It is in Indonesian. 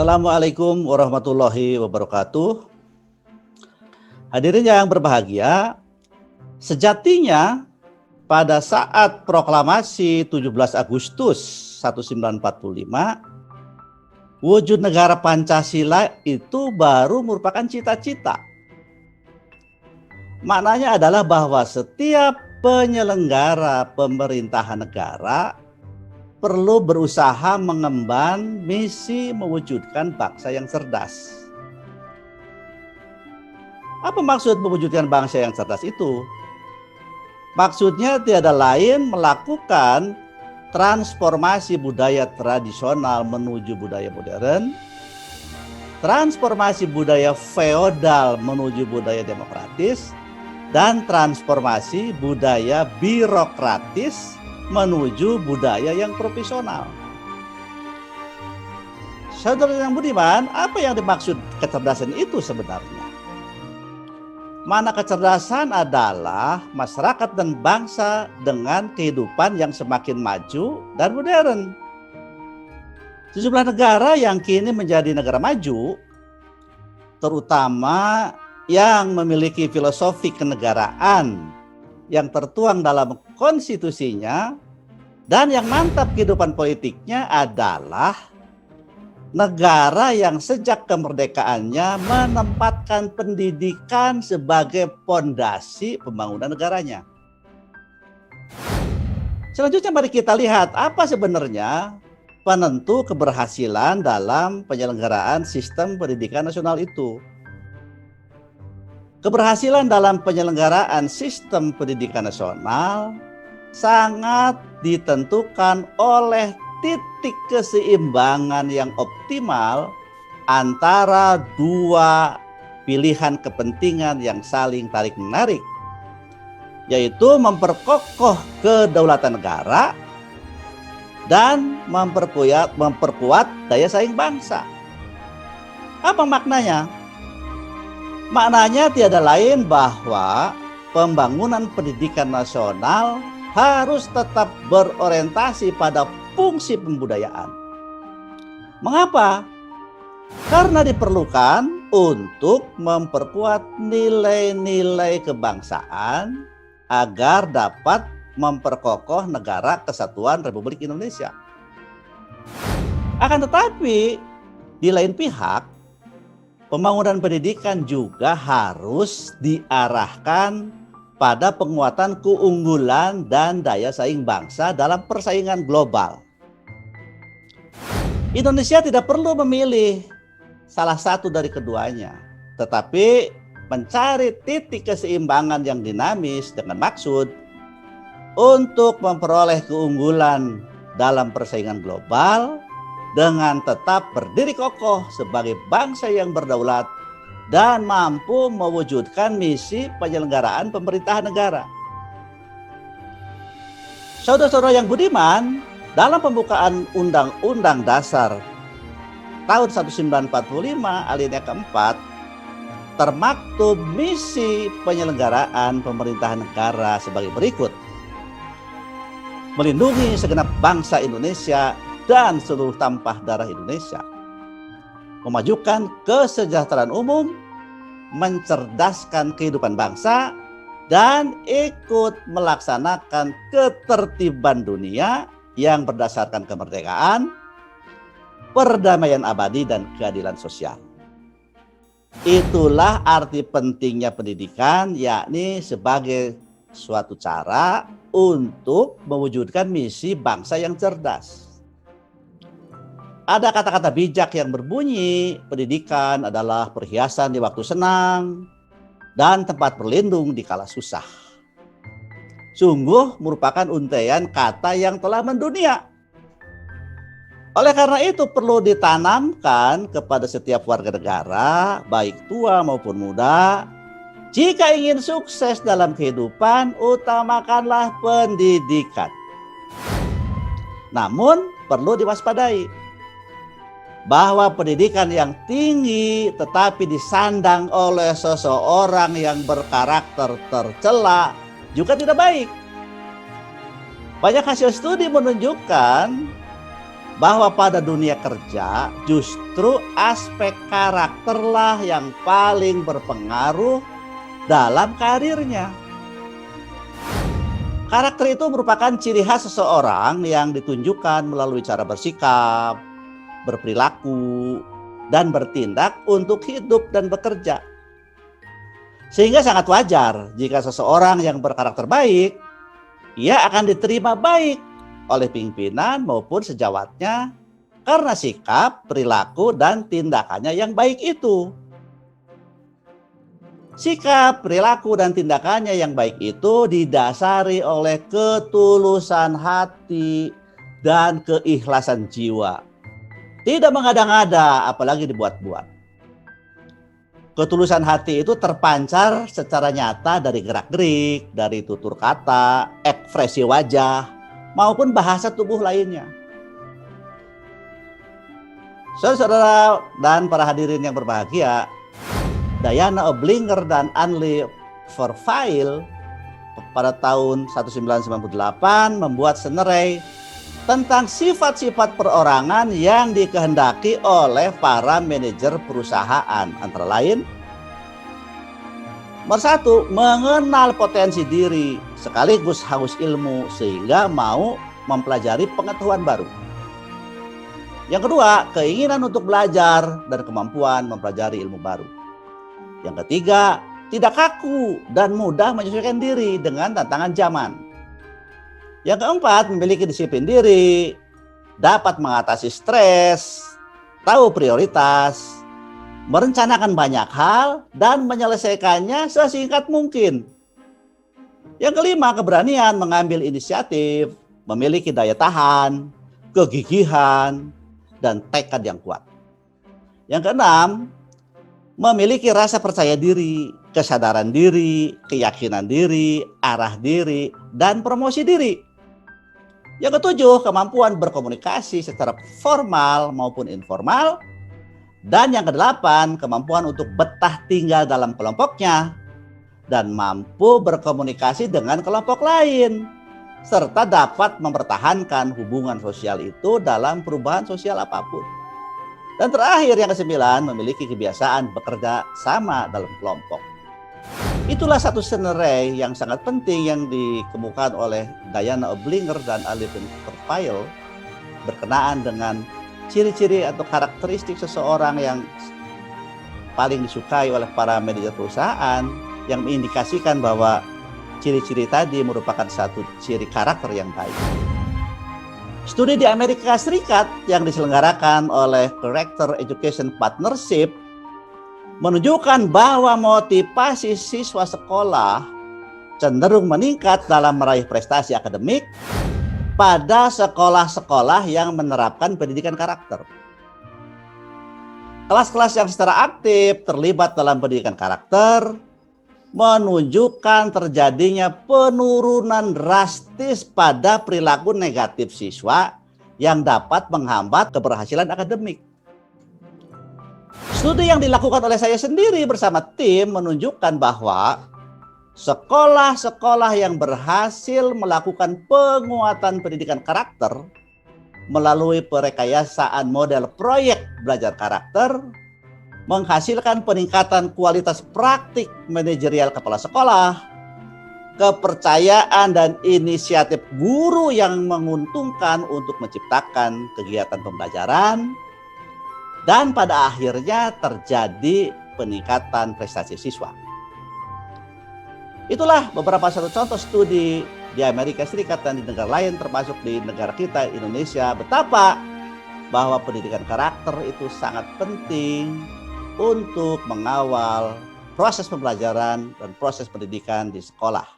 Assalamualaikum warahmatullahi wabarakatuh. Hadirin yang berbahagia, sejatinya pada saat proklamasi 17 Agustus 1945, wujud negara Pancasila itu baru merupakan cita-cita. Maknanya adalah bahwa setiap penyelenggara pemerintahan negara perlu berusaha mengemban misi mewujudkan bangsa yang cerdas. Apa maksud mewujudkan bangsa yang cerdas itu? Maksudnya tiada lain melakukan transformasi budaya tradisional menuju budaya modern, transformasi budaya feodal menuju budaya demokratis, dan transformasi budaya birokratis menuju budaya yang profesional. Saudara yang budiman, apa yang dimaksud kecerdasan itu sebenarnya? Mana kecerdasan adalah masyarakat dan bangsa dengan kehidupan yang semakin maju dan modern. Sejumlah negara yang kini menjadi negara maju, terutama yang memiliki filosofi kenegaraan yang tertuang dalam konstitusinya dan yang mantap kehidupan politiknya adalah negara yang sejak kemerdekaannya menempatkan pendidikan sebagai pondasi pembangunan negaranya. Selanjutnya mari kita lihat apa sebenarnya penentu keberhasilan dalam penyelenggaraan sistem pendidikan nasional itu. Keberhasilan dalam penyelenggaraan sistem pendidikan nasional sangat ditentukan oleh titik keseimbangan yang optimal antara dua pilihan kepentingan yang saling tarik-menarik, yaitu memperkokoh kedaulatan negara dan memperkuat daya saing bangsa. Apa maknanya? Maknanya tiada lain bahwa pembangunan pendidikan nasional harus tetap berorientasi pada fungsi pembudayaan. Mengapa? Karena diperlukan untuk memperkuat nilai-nilai kebangsaan agar dapat memperkokoh negara kesatuan Republik Indonesia. Akan tetapi, di lain pihak, pembangunan pendidikan juga harus diarahkan pada penguatan keunggulan dan daya saing bangsa dalam persaingan global. Indonesia tidak perlu memilih salah satu dari keduanya, tetapi mencari titik keseimbangan yang dinamis dengan maksud untuk memperoleh keunggulan dalam persaingan global dengan tetap berdiri kokoh sebagai bangsa yang berdaulat dan mampu mewujudkan misi penyelenggaraan pemerintahan negara. Saudara-saudara yang budiman, dalam pembukaan Undang-Undang Dasar tahun 1945 alinea keempat termaktub misi penyelenggaraan pemerintahan negara sebagai berikut: melindungi segenap bangsa Indonesia dan seluruh tampah darah Indonesia, memajukan kesejahteraan umum, mencerdaskan kehidupan bangsa, dan ikut melaksanakan ketertiban dunia yang berdasarkan kemerdekaan, perdamaian abadi, dan keadilan sosial. Itulah arti pentingnya pendidikan, yakni sebagai suatu cara untuk mewujudkan misi bangsa yang cerdas. Ada kata-kata bijak yang berbunyi, pendidikan adalah perhiasan di waktu senang dan tempat berlindung di kala susah. Sungguh merupakan untaian kata yang telah mendunia. Oleh karena itu perlu ditanamkan kepada setiap warga negara, baik tua maupun muda, jika ingin sukses dalam kehidupan, utamakanlah pendidikan. Namun perlu diwaspadai bahwa pendidikan yang tinggi tetapi disandang oleh seseorang yang berkarakter tercela juga tidak baik. Banyak hasil studi menunjukkan bahwa pada dunia kerja justru aspek karakterlah yang paling berpengaruh dalam karirnya. Karakter itu merupakan ciri khas seseorang yang ditunjukkan melalui cara bersikap, berperilaku, dan bertindak untuk hidup dan bekerja. Sehingga sangat wajar jika seseorang yang berkarakter baik, ia akan diterima baik oleh pimpinan maupun sejawatnya karena sikap, perilaku, dan tindakannya yang baik itu. Sikap, perilaku, dan tindakannya yang baik itu didasari oleh ketulusan hati dan keikhlasan jiwa. Tidak mengada-ngada, apalagi dibuat-buat. Ketulusan hati itu terpancar secara nyata dari gerak-gerik, dari tutur kata, ekspresi wajah, maupun bahasa tubuh lainnya. Saudara dan para hadirin yang berbahagia, Diana Oblinger dan Anli Verwijl pada tahun 1998 membuat scenario tentang sifat-sifat perorangan yang dikehendaki oleh para manajer perusahaan. Antara lain, nomor 1, mengenal potensi diri sekaligus haus ilmu sehingga mau mempelajari pengetahuan baru. Yang kedua, keinginan untuk belajar dan kemampuan mempelajari ilmu baru. Yang ketiga, tidak kaku dan mudah menyesuaikan diri dengan tantangan zaman. Yang keempat, memiliki disiplin diri, dapat mengatasi stres, tahu prioritas, merencanakan banyak hal, dan menyelesaikannya sesingkat mungkin. Yang kelima, keberanian mengambil inisiatif, memiliki daya tahan, kegigihan, dan tekad yang kuat. Yang keenam, memiliki rasa percaya diri, kesadaran diri, keyakinan diri, arah diri, dan promosi diri. Yang ketujuh, kemampuan berkomunikasi secara formal maupun informal. Dan yang kedelapan, kemampuan untuk betah tinggal dalam kelompoknya dan mampu berkomunikasi dengan kelompok lain, serta dapat mempertahankan hubungan sosial itu dalam perubahan sosial apapun. Dan terakhir, yang kesembilan, memiliki kebiasaan bekerja sama dalam kelompok. Itulah satu scenario yang sangat penting yang dikemukakan oleh Diana Oblinger dan Anli Verwijl berkenaan dengan ciri-ciri atau karakteristik seseorang yang paling disukai oleh para manajer perusahaan, yang mengindikasikan bahwa ciri-ciri tadi merupakan satu ciri karakter yang baik. Studi di Amerika Serikat yang diselenggarakan oleh Character Education Partnership menunjukkan bahwa motivasi siswa sekolah cenderung meningkat dalam meraih prestasi akademik pada sekolah-sekolah yang menerapkan pendidikan karakter. Kelas-kelas yang secara aktif terlibat dalam pendidikan karakter menunjukkan terjadinya penurunan drastis pada perilaku negatif siswa yang dapat menghambat keberhasilan akademik. Studi yang dilakukan oleh saya sendiri bersama tim menunjukkan bahwa sekolah-sekolah yang berhasil melakukan penguatan pendidikan karakter melalui perekayasaan model proyek belajar karakter menghasilkan peningkatan kualitas praktik manajerial kepala sekolah, kepercayaan dan inisiatif guru yang menguntungkan untuk menciptakan kegiatan pembelajaran, dan pada akhirnya terjadi peningkatan prestasi siswa. Itulah beberapa contoh studi di Amerika Serikat dan di negara lain termasuk di negara kita Indonesia, betapa bahwa pendidikan karakter itu sangat penting untuk mengawal proses pembelajaran dan proses pendidikan di sekolah.